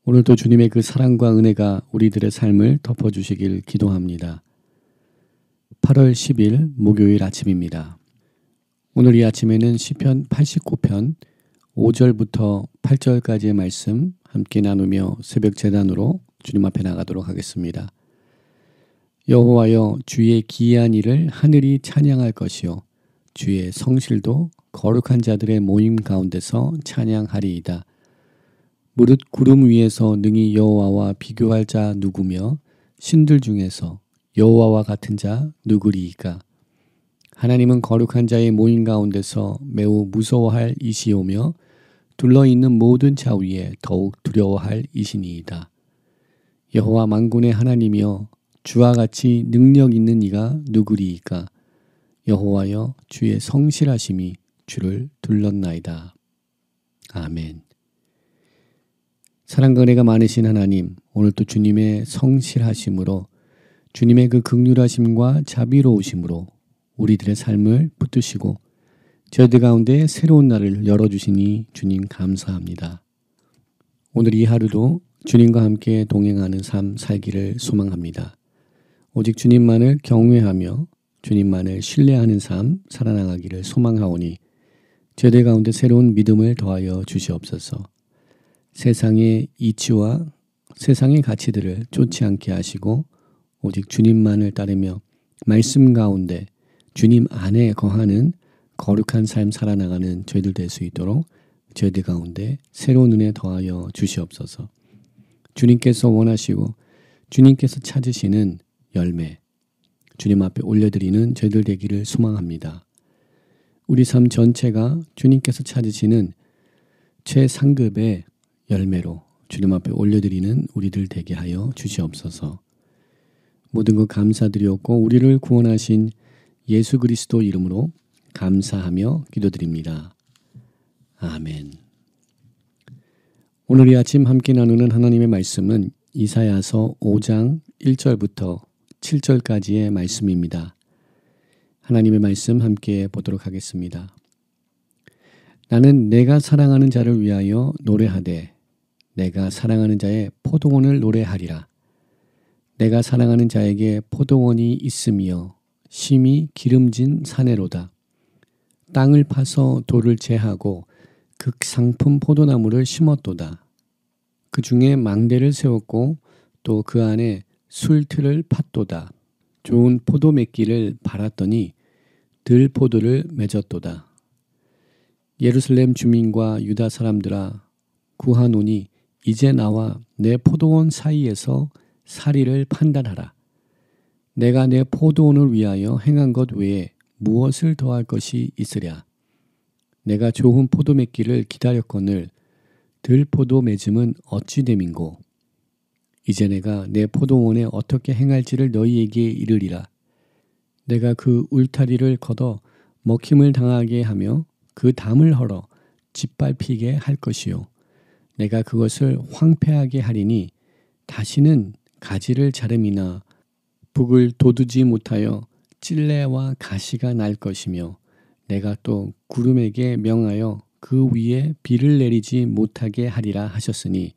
오늘도 주님의 그 사랑과 은혜가 우리들의 삶을 덮어주시길 기도합니다. 8월 10일 목요일 아침입니다. 오늘 이 아침에는 시편 89편 5절부터 8절까지의 말씀 함께 나누며 새벽 제단으로 주님 앞에 나가도록 하겠습니다. 여호와여, 주의 기이한 일을 하늘이 찬양할 것이요 주의 성실도 거룩한 자들의 모임 가운데서 찬양하리이다. 무릇 구름 위에서 능히 여호와와 비교할 자 누구며 신들 중에서 여호와와 같은 자 누구리이까? 하나님은 거룩한 자의 모임 가운데서 매우 무서워할 이시오며 둘러있는 모든 자 위에 더욱 두려워할 이시니이다. 여호와 만군의 하나님이여, 주와 같이 능력 있는 이가 누구리이까? 여호와여, 주의 성실하심이 주를 둘렀나이다. 아멘. 사랑과 은혜가 많으신 하나님, 오늘도 주님의 성실하심으로, 주님의 그 긍휼하심과 자비로우심으로 우리들의 삶을 붙드시고 저희들 가운데 새로운 날을 열어주시니 주님 감사합니다. 오늘 이 하루도 주님과 함께 동행하는 삶 살기를 소망합니다. 오직 주님만을 경외하며 주님만을 신뢰하는 삶 살아나가기를 소망하오니 저희들 가운데 새로운 믿음을 더하여 주시옵소서. 세상의 이치와 세상의 가치들을 쫓지 않게 하시고 오직 주님만을 따르며 말씀 가운데 주님 안에 거하는 거룩한 삶 살아나가는 저희들 될 수 있도록 저희들 가운데 새로운 은혜 더하여 주시옵소서. 주님께서 원하시고 주님께서 찾으시는 열매, 주님 앞에 올려드리는 저희들 되기를 소망합니다. 우리 삶 전체가 주님께서 찾으시는 최상급의 열매로 주님 앞에 올려드리는 우리들 되게 하여 주시옵소서. 모든 것 감사드리옵고 우리를 구원하신 예수 그리스도 이름으로 감사하며 기도드립니다. 아멘. 오늘 이 아침 함께 나누는 하나님의 말씀은 이사야서 5장 1절부터 7절까지의 말씀입니다. 하나님의 말씀 함께 보도록 하겠습니다. 나는 내가 사랑하는 자를 위하여 노래하되 내가 사랑하는 자의 포도원을 노래하리라. 내가 사랑하는 자에게 포도원이 있으며 심히 기름진 사내로다. 땅을 파서 돌을 제하고 극상품 포도나무를 심었도다. 그 중에 망대를 세웠고 또 그 안에 술틀을 팠도다. 좋은 포도 맺기를 바랐더니 들포도를 맺었도다. 예루살렘 주민과 유다 사람들아, 구하노니 이제 나와 내 포도원 사이에서 사리를 판단하라. 내가 내 포도원을 위하여 행한 것 외에 무엇을 더할 것이 있으랴. 내가 좋은 포도 맺기를 기다렸거늘 들포도 맺음은 어찌 됨인고. 이제 내가 내 포도원에 어떻게 행할지를 너희에게 이르리라. 내가 그 울타리를 걷어 먹힘을 당하게 하며 그 담을 헐어 짓밟히게 할 것이요. 내가 그것을 황폐하게 하리니 다시는 가지를 자름이나 북을 돋우지 못하여 찔레와 가시가 날 것이며 내가 또 구름에게 명하여 그 위에 비를 내리지 못하게 하리라 하셨으니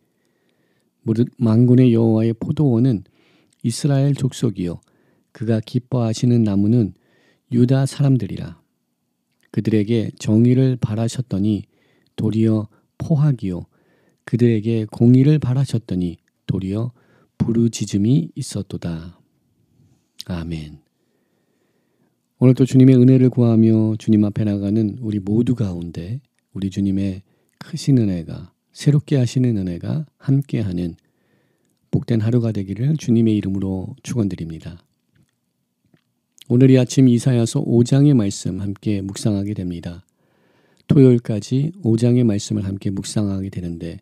무릇 만군의 여호와의 포도원은 이스라엘 족속이요 그가 기뻐하시는 나무는 유다 사람들이라. 그들에게 정의를 바라셨더니 도리어 포악이요 그들에게 공의를 바라셨더니 도리어 부르짖음이 있었도다. 아멘. 오늘도 주님의 은혜를 구하며 주님 앞에 나가는 우리 모두 가운데 우리 주님의 크신 은혜가, 새롭게 하시는 은혜가 함께하는 복된 하루가 되기를 주님의 이름으로 축원드립니다. 오늘 이 아침 이사야서 5장의 말씀 함께 묵상하게 됩니다. 토요일까지 5장의 말씀을 함께 묵상하게 되는데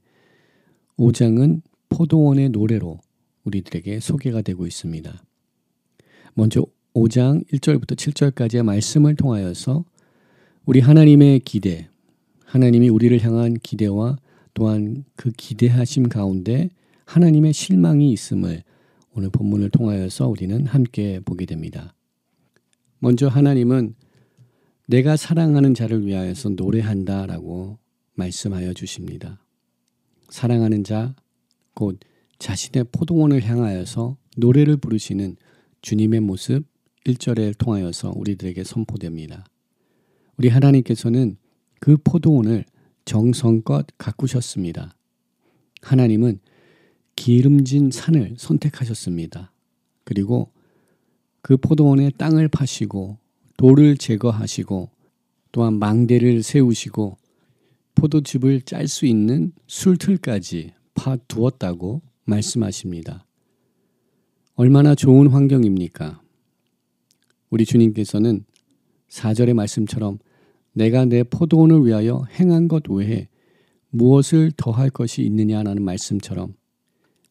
5장은 포도원의 노래로 우리들에게 소개가 되고 있습니다. 먼저 5장 1절부터 7절까지의 말씀을 통하여서 우리 하나님의 기대, 하나님이 우리를 향한 기대와 또한 그 기대하심 가운데 하나님의 실망이 있음을 오늘 본문을 통하여서 우리는 함께 보게 됩니다. 먼저 하나님은 내가 사랑하는 자를 위하여서 노래한다라고 말씀하여 주십니다. 사랑하는 자, 곧 자신의 포도원을 향하여서 노래를 부르시는 주님의 모습 1절을 통하여서 우리들에게 선포됩니다. 우리 하나님께서는 그 포도원을 정성껏 가꾸셨습니다. 하나님은 기름진 산을 선택하셨습니다. 그리고 그 포도원의 땅을 파시고 돌을 제거하시고 또한 망대를 세우시고 포도즙을 짤 수 있는 술틀까지 파두었다고 말씀하십니다. 얼마나 좋은 환경입니까? 우리 주님께서는 4절의 말씀처럼 내가 내 포도원을 위하여 행한 것 외에 무엇을 더할 것이 있느냐라는 말씀처럼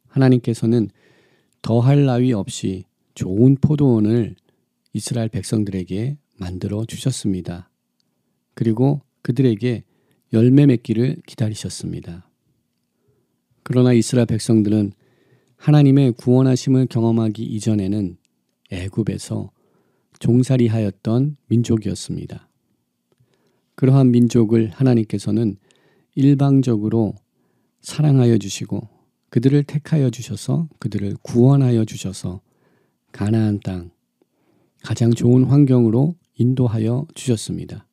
하나님께서는 더할 나위 없이 좋은 포도원을 이스라엘 백성들에게 만들어 주셨습니다. 그리고 그들에게 열매 맺기를 기다리셨습니다. 그러나 이스라엘 백성들은 하나님의 구원하심을 경험하기 이전에는 애굽에서 종살이하였던 민족이었습니다. 그러한 민족을 하나님께서는 일방적으로 사랑하여 주시고 그들을 택하여 주셔서 그들을 구원하여 주셔서 가나안 땅, 가장 좋은 환경으로 인도하여 주셨습니다.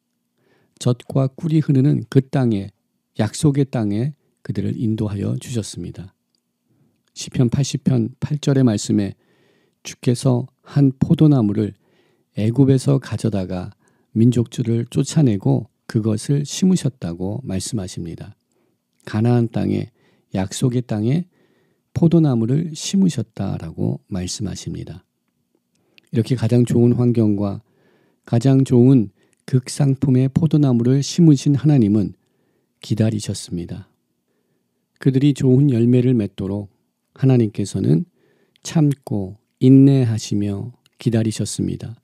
젖과 꿀이 흐르는 그 땅에, 약속의 땅에 그들을 인도하여 주셨습니다. 시편 80편 8절의 말씀에 주께서 한 포도나무를 애굽에서 가져다가 민족들을 쫓아내고 그것을 심으셨다고 말씀하십니다. 가나안 땅에, 약속의 땅에 포도나무를 심으셨다라고 말씀하십니다. 이렇게 가장 좋은 환경과 가장 좋은 극상품의 포도나무를 심으신 하나님은 기다리셨습니다. 그들이 좋은 열매를 맺도록 하나님께서는 참고 인내하시며 기다리셨습니다.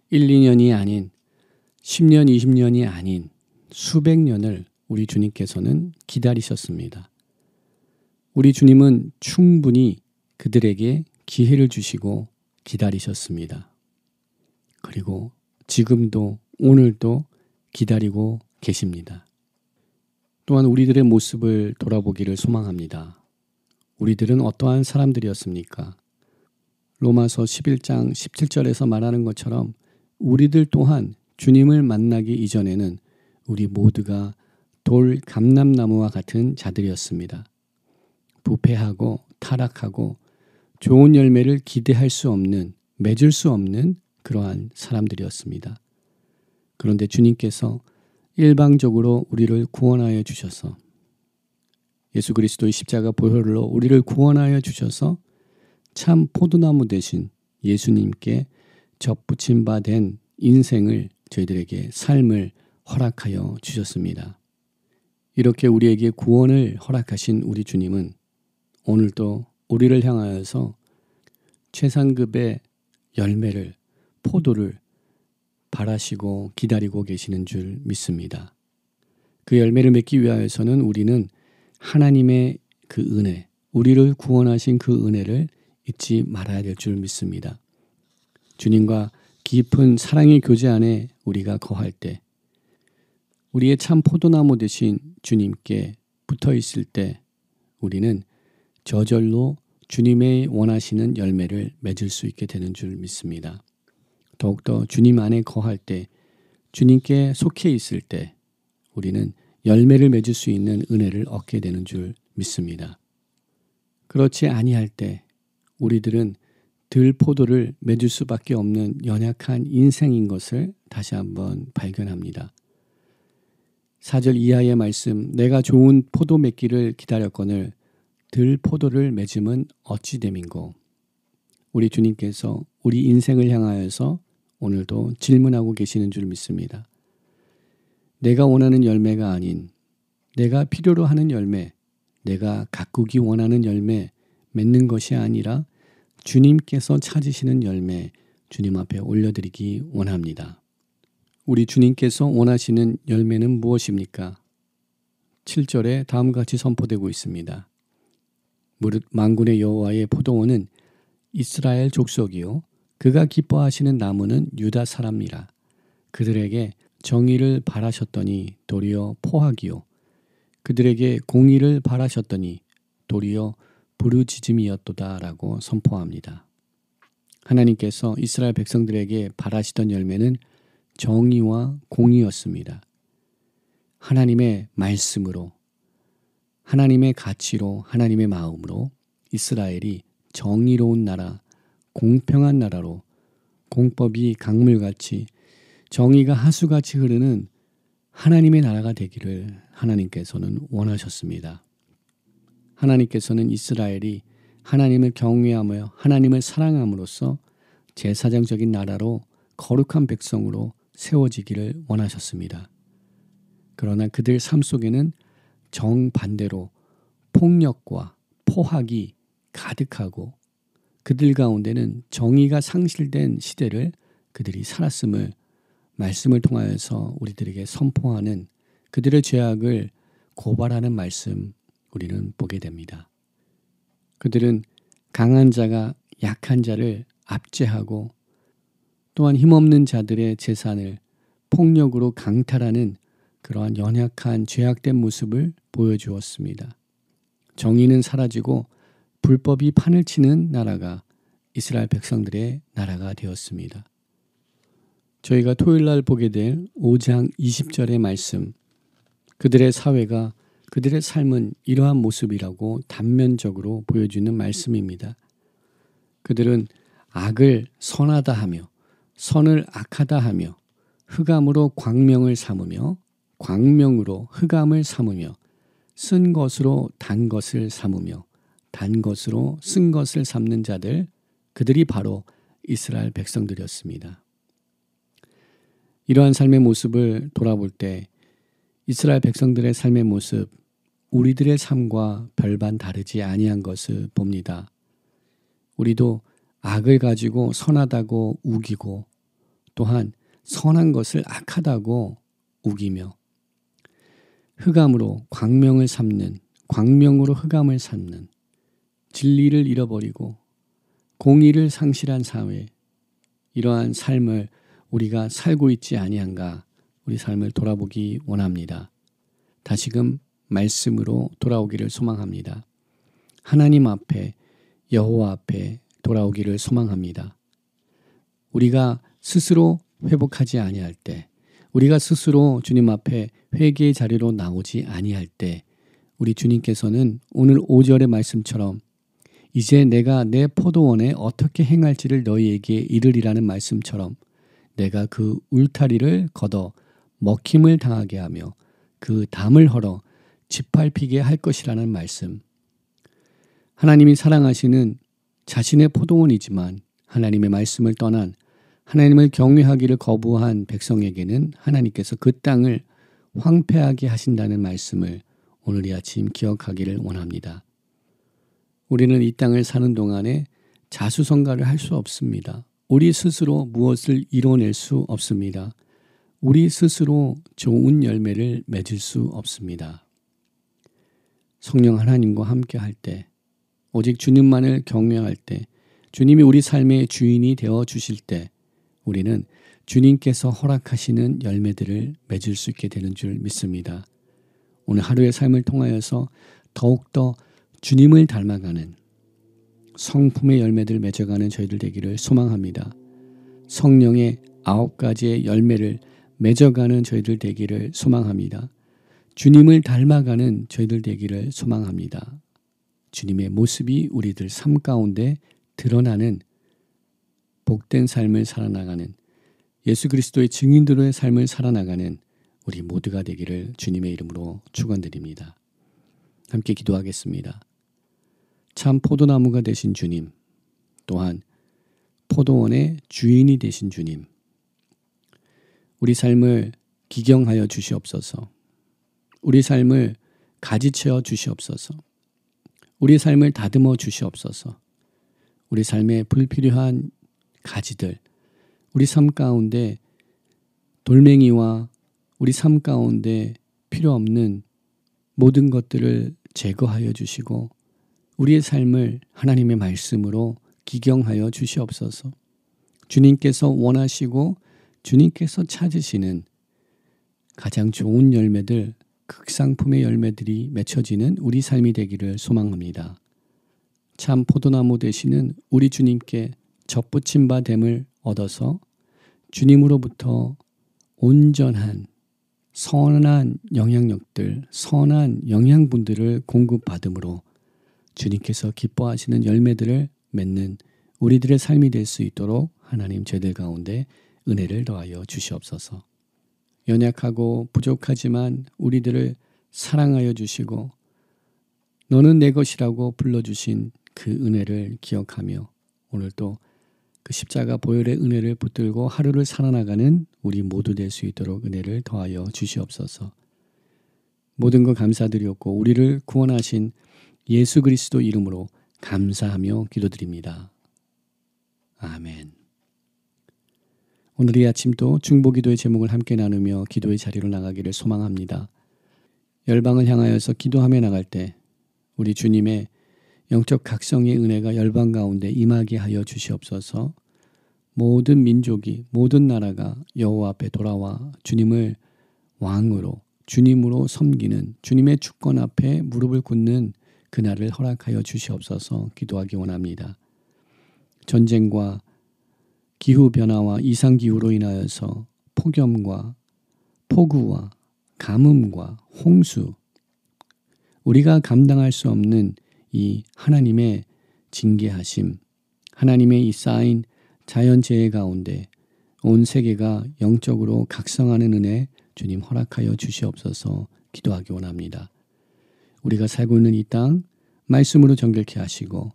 1, 2년이 아닌 10년, 20년이 아닌 수백 년을 우리 주님께서는 기다리셨습니다. 우리 주님은 충분히 그들에게 기회를 주시고 기다리셨습니다. 그리고 지금도 오늘도 기다리고 계십니다. 또한 우리들의 모습을 돌아보기를 소망합니다. 우리들은 어떠한 사람들이었습니까? 로마서 11장 17절에서 말하는 것처럼 우리들 또한 주님을 만나기 이전에는 우리 모두가 돌 감람나무와 같은 자들이었습니다. 부패하고 타락하고 좋은 열매를 기대할 수 없는, 맺을 수 없는 그러한 사람들이었습니다. 그런데 주님께서 일방적으로 우리를 구원하여 주셔서 예수 그리스도의 십자가 보혈로 우리를 구원하여 주셔서 참 포도나무 대신 예수님께 접붙임 바 된 인생을 저희들에게 삶을 허락하여 주셨습니다. 이렇게 우리에게 구원을 허락하신 우리 주님은 오늘도 우리를 향하여서 최상급의 열매를, 포도를 바라시고 기다리고 계시는 줄 믿습니다. 그 열매를 맺기 위하여서는 우리는 하나님의 그 은혜, 우리를 구원하신 그 은혜를 잊지 말아야 될 줄 믿습니다. 주님과 깊은 사랑의 교제 안에 우리가 거할 때, 우리의 참 포도나무 되신 주님께 붙어 있을 때 우리는 저절로 주님의 원하시는 열매를 맺을 수 있게 되는 줄 믿습니다. 더욱더 주님 안에 거할 때, 주님께 속해 있을 때 우리는 열매를 맺을 수 있는 은혜를 얻게 되는 줄 믿습니다. 그렇지 아니할 때 우리들은 들포도를 맺을 수밖에 없는 연약한 인생인 것을 다시 한번 발견합니다. 4절 이하의 말씀, 내가 좋은 포도 맺기를 기다렸거늘 들포도를 맺음은 어찌 됨인고. 우리 주님께서 우리 인생을 향하여서 오늘도 질문하고 계시는 줄 믿습니다. 내가 원하는 열매가 아닌 내가 필요로 하는 열매, 내가 가꾸기 원하는 열매 맺는 것이 아니라 주님께서 찾으시는 열매 주님 앞에 올려드리기 원합니다. 우리 주님께서 원하시는 열매는 무엇입니까? 7절에 다음과 같이 선포되고 있습니다. 무릇 만군의 여호와의 포도원은 이스라엘 족속이요 그가 기뻐하시는 나무는 유다 사람이라. 그들에게 정의를 바라셨더니 도리어 포악이요 그들에게 공의를 바라셨더니 도리어 부르짖음이었도다라고 선포합니다. 하나님께서 이스라엘 백성들에게 바라시던 열매는 정의와 공의였습니다. 하나님의 말씀으로, 하나님의 가치로, 하나님의 마음으로 이스라엘이 정의로운 나라, 공평한 나라로 공법이 강물같이 정의가 하수같이 흐르는 하나님의 나라가 되기를 하나님께서는 원하셨습니다. 하나님께서는 이스라엘이 하나님을 경외하며 하나님을 사랑함으로써 제사장적인 나라로 거룩한 백성으로 세워지기를 원하셨습니다. 그러나 그들 삶 속에는 정반대로 폭력과 포악이 가득하고 그들 가운데는 정의가 상실된 시대를 그들이 살았음을 말씀을 통하여서 우리들에게 선포하는 그들의 죄악을 고발하는 말씀 우리는 보게 됩니다. 그들은 강한 자가 약한 자를 압제하고 또한 힘없는 자들의 재산을 폭력으로 강탈하는 그러한 연약한 죄악된 모습을 보여주었습니다. 정의는 사라지고 불법이 판을 치는 나라가 이스라엘 백성들의 나라가 되었습니다. 저희가 토요일날 보게 될 5장 20절의 말씀, 그들의 사회가 그들의 삶은 이러한 모습이라고 단면적으로 보여주는 말씀입니다. 그들은 악을 선하다 하며 선을 악하다 하며 흑암으로 광명을 삼으며 광명으로 흑암을 삼으며 쓴 것으로 단 것을 삼으며 단 것으로 쓴 것을 삼는 자들, 그들이 바로 이스라엘 백성들이었습니다. 이러한 삶의 모습을 돌아볼 때 이스라엘 백성들의 삶의 모습, 우리들의 삶과 별반 다르지 아니한 것을 봅니다. 우리도 악을 가지고 선하다고 우기고 또한 선한 것을 악하다고 우기며 흑암으로 광명을 삼는, 광명으로 흑암을 삼는, 진리를 잃어버리고 공의를 상실한 사회, 이러한 삶을 우리가 살고 있지 아니한가 우리 삶을 돌아보기 원합니다. 다시금 말씀으로 돌아오기를 소망합니다. 하나님 앞에, 여호와 앞에 돌아오기를 소망합니다. 우리가 스스로 회복하지 아니할 때, 우리가 스스로 주님 앞에 회개의 자리로 나오지 아니할 때 우리 주님께서는 오늘 5절의 말씀처럼 이제 내가 내 포도원에 어떻게 행할지를 너희에게 이르리라는 말씀처럼 내가 그 울타리를 걷어 먹힘을 당하게 하며 그 담을 헐어 짓밟히게 할 것이라는 말씀. 하나님이 사랑하시는 자신의 포도원이지만 하나님의 말씀을 떠난 하나님을 경외하기를 거부한 백성에게는 하나님께서 그 땅을 황폐하게 하신다는 말씀을 오늘 이 아침 기억하기를 원합니다. 우리는 이 땅을 사는 동안에 자수성가를 할 수 없습니다. 우리 스스로 무엇을 이뤄낼 수 없습니다. 우리 스스로 좋은 열매를 맺을 수 없습니다. 성령 하나님과 함께 할 때, 오직 주님만을 경외할 때, 주님이 우리 삶의 주인이 되어 주실 때 우리는 주님께서 허락하시는 열매들을 맺을 수 있게 되는 줄 믿습니다. 오늘 하루의 삶을 통하여서 더욱더 주님을 닮아가는 성품의 열매들 맺어가는 저희들 되기를 소망합니다. 성령의 9가지의 열매를 맺어가는 저희들 되기를 소망합니다. 주님을 닮아가는 저희들 되기를 소망합니다. 주님의 모습이 우리들 삶 가운데 드러나는 복된 삶을 살아나가는 예수 그리스도의 증인들의 삶을 살아나가는 우리 모두가 되기를 주님의 이름으로 축원드립니다. 함께 기도하겠습니다. 참 포도나무가 되신 주님, 또한 포도원의 주인이 되신 주님, 우리 삶을 기경하여 주시옵소서. 우리 삶을 가지채어 주시옵소서. 우리 삶을 다듬어 주시옵소서. 우리 삶에 불필요한 가지들, 우리 삶 가운데 돌멩이와 우리 삶 가운데 필요 없는 모든 것들을 제거하여 주시고 우리의 삶을 하나님의 말씀으로 기경하여 주시옵소서. 주님께서 원하시고 주님께서 찾으시는 가장 좋은 열매들 극상품의 열매들이 맺혀지는 우리 삶이 되기를 소망합니다. 참 포도나무 되시는 우리 주님께 접붙임 바 됨을 얻어서 주님으로부터 온전한 선한 영향력들, 선한 영양분들을 공급받음으로 주님께서 기뻐하시는 열매들을 맺는 우리들의 삶이 될 수 있도록 하나님 저희들 가운데 은혜를 더하여 주시옵소서. 연약하고 부족하지만 우리들을 사랑하여 주시고 너는 내 것이라고 불러주신 그 은혜를 기억하며 오늘도 그 십자가 보혈의 은혜를 붙들고 하루를 살아나가는 우리 모두 될 수 있도록 은혜를 더하여 주시옵소서. 모든 것 감사드리옵고 우리를 구원하신 예수 그리스도 이름으로 감사하며 기도드립니다. 아멘. 오늘 이 아침도 중보기도의 제목을 함께 나누며 기도의 자리로 나가기를 소망합니다. 열방을 향하여서 기도하며 나갈 때 우리 주님의 영적 각성의 은혜가 열방 가운데 임하게 하여 주시옵소서. 모든 민족이 모든 나라가 여호와 앞에 돌아와 주님을 왕으로 주님으로 섬기는 주님의 주권 앞에 무릎을 꿇는 그날을 허락하여 주시옵소서 기도하기 원합니다. 전쟁과 기후변화와 이상기후로 인하여서 폭염과 폭우와 가뭄과 홍수, 우리가 감당할 수 없는 이 하나님의 징계하심, 하나님의 이 쌓인 자연재해 가운데 온 세계가 영적으로 각성하는 은혜 주님 허락하여 주시옵소서 기도하기 원합니다. 우리가 살고 있는 이 땅 말씀으로 정결케 하시고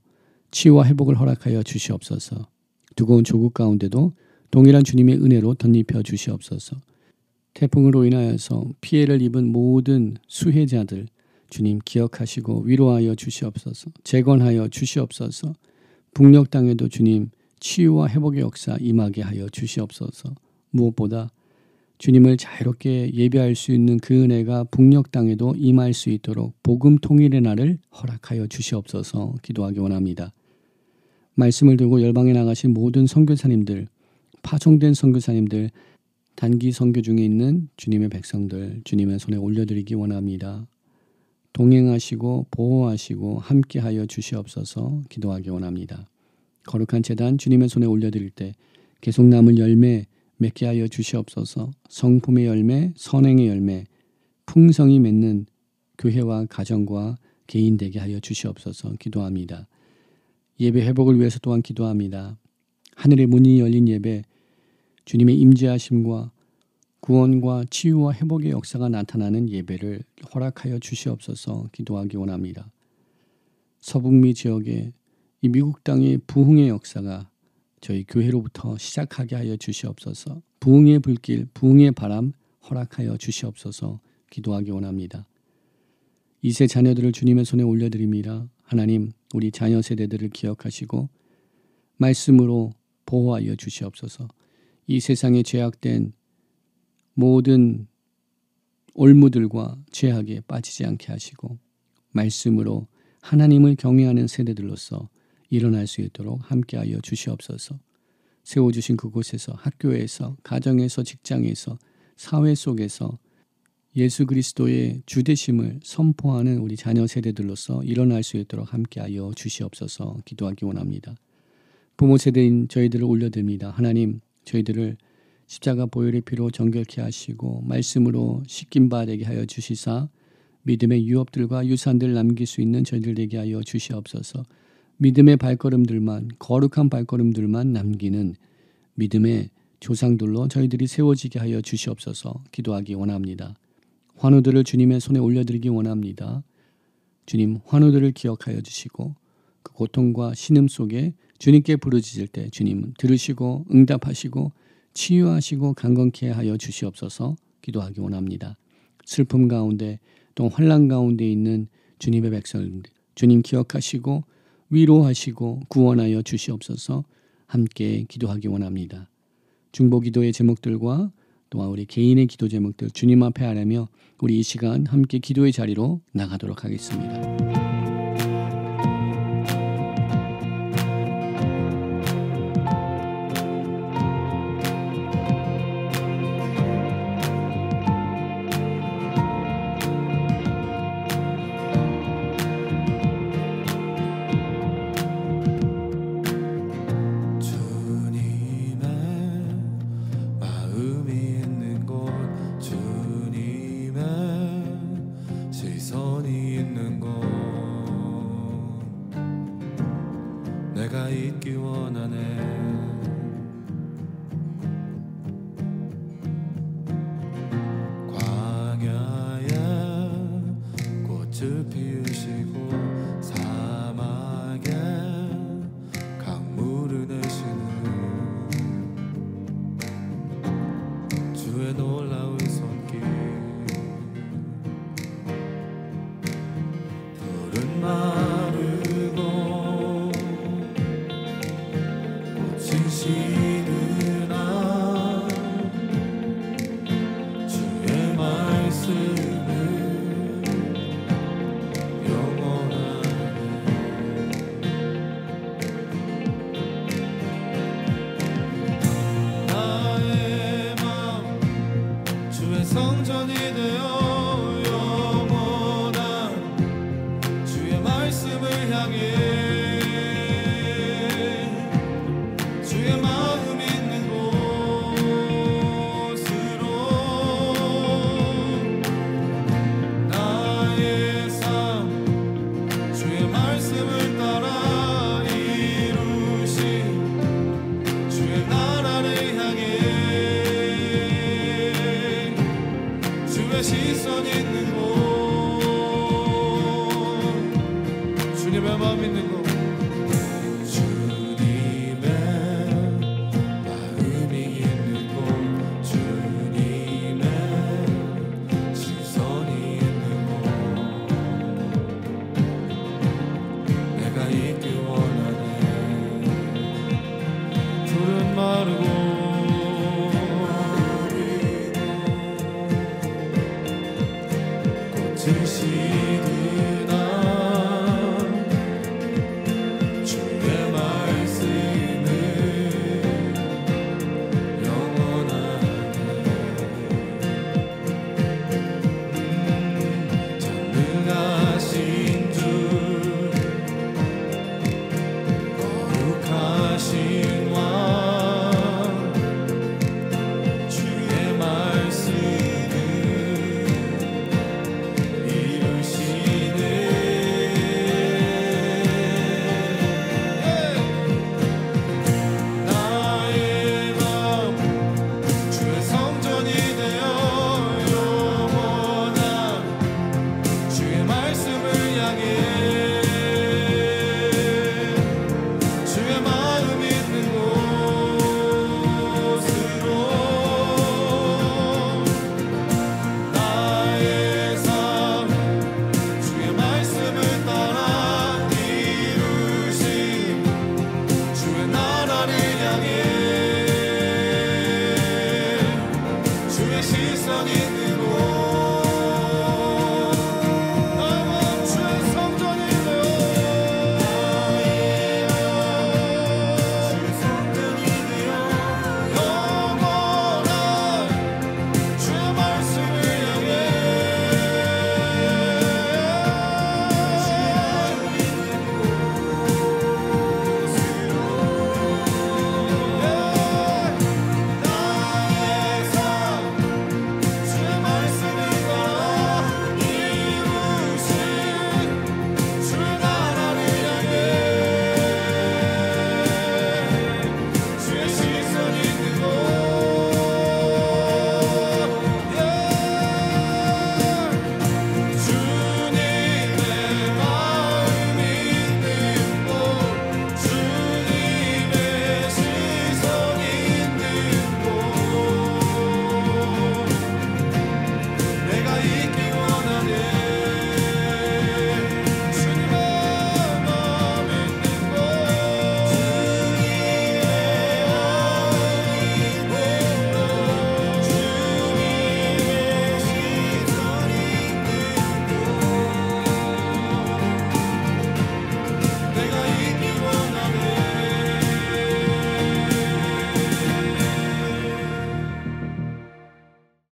치유와 회복을 허락하여 주시옵소서. 두꺼운 조국 가운데도 동일한 주님의 은혜로 덧입혀 주시옵소서. 태풍으로 인하여서 피해를 입은 모든 수혜자들 주님 기억하시고 위로하여 주시옵소서. 재건하여 주시옵소서. 북녘 땅에도 주님 치유와 회복의 역사 임하게 하여 주시옵소서. 무엇보다 주님을 자유롭게 예배할 수 있는 그 은혜가 북녘 땅에도 임할 수 있도록 복음 통일의 날을 허락하여 주시옵소서 기도하기 원합니다. 말씀을 들고 열방에 나가신 모든 선교사님들, 파송된 선교사님들, 단기 선교 중에 있는 주님의 백성들 주님의 손에 올려드리기 원합니다. 동행하시고 보호하시고 함께하여 주시옵소서 기도하기 원합니다. 거룩한 제단 주님의 손에 올려드릴 때 계속 남을 열매 맺게 하여 주시옵소서. 성품의 열매, 선행의 열매, 풍성이 맺는 교회와 가정과 개인 되게 하여 주시옵소서 기도합니다. 예배 회복을 위해서 또한 기도합니다. 하늘의 문이 열린 예배, 주님의 임재하심과 구원과 치유와 회복의 역사가 나타나는 예배를 허락하여 주시옵소서 기도하기 원합니다. 서북미 지역의 이 미국 땅의 부흥의 역사가 저희 교회로부터 시작하게 하여 주시옵소서. 부흥의 불길, 부흥의 바람 허락하여 주시옵소서 기도하기 원합니다. 2세 자녀들을 주님의 손에 올려드립니다. 하나님 우리 자녀 세대들을 기억하시고 말씀으로 보호하여 주시옵소서. 이 세상에 죄악된 모든 올무들과 죄악에 빠지지 않게 하시고 말씀으로 하나님을 경외하는 세대들로서 일어날 수 있도록 함께하여 주시옵소서. 세워주신 그곳에서 학교에서 가정에서 직장에서 사회 속에서 예수 그리스도의 주되심을 선포하는 우리 자녀 세대들로서 일어날 수 있도록 함께하여 주시옵소서 기도하기 원합니다. 부모 세대인 저희들을 올려드립니다. 하나님 저희들을 십자가 보혈의 피로 정결케 하시고 말씀으로 씻긴 바 되게 하여 주시사 믿음의 유업들과 유산들 남길 수 있는 저희들 되게 하여 주시옵소서. 믿음의 발걸음들만 거룩한 발걸음들만 남기는 믿음의 조상들로 저희들이 세워지게 하여 주시옵소서 기도하기 원합니다. 환우들을 주님의 손에 올려드리기 원합니다. 주님 환우들을 기억하여 주시고 그 고통과 신음 속에 주님께 부르짖을 때 주님 들으시고 응답하시고 치유하시고 강건케 하여 주시옵소서 기도하기 원합니다. 슬픔 가운데 또 환난 가운데 있는 주님의 백성들 주님 기억하시고 위로하시고 구원하여 주시옵소서 함께 기도하기 원합니다. 중보기도의 제목들과 또한 우리 개인의 기도 제목들 주님 앞에 아뢰며 우리 이 시간 함께 기도의 자리로 나가도록 하겠습니다. 내가 있기 원하네. 꽃을 피우시고 사막에 강물을 내시는 주의 놀라운 손길. 푸른 마르고 꽃이 시드나 주의 말씀을 성전이 되어 영원한 주의 말씀을 향해 주의 마음 있는 곳으로 나의 삶 주의 말씀을 따라 이루신 주의 나라를 향해 시선 있는 곳 주님의 마음 있는 곳 주님의 마음이 있는 곳 주님의 시선이 있는 곳 내가 있길 원하네. 푸른 마르고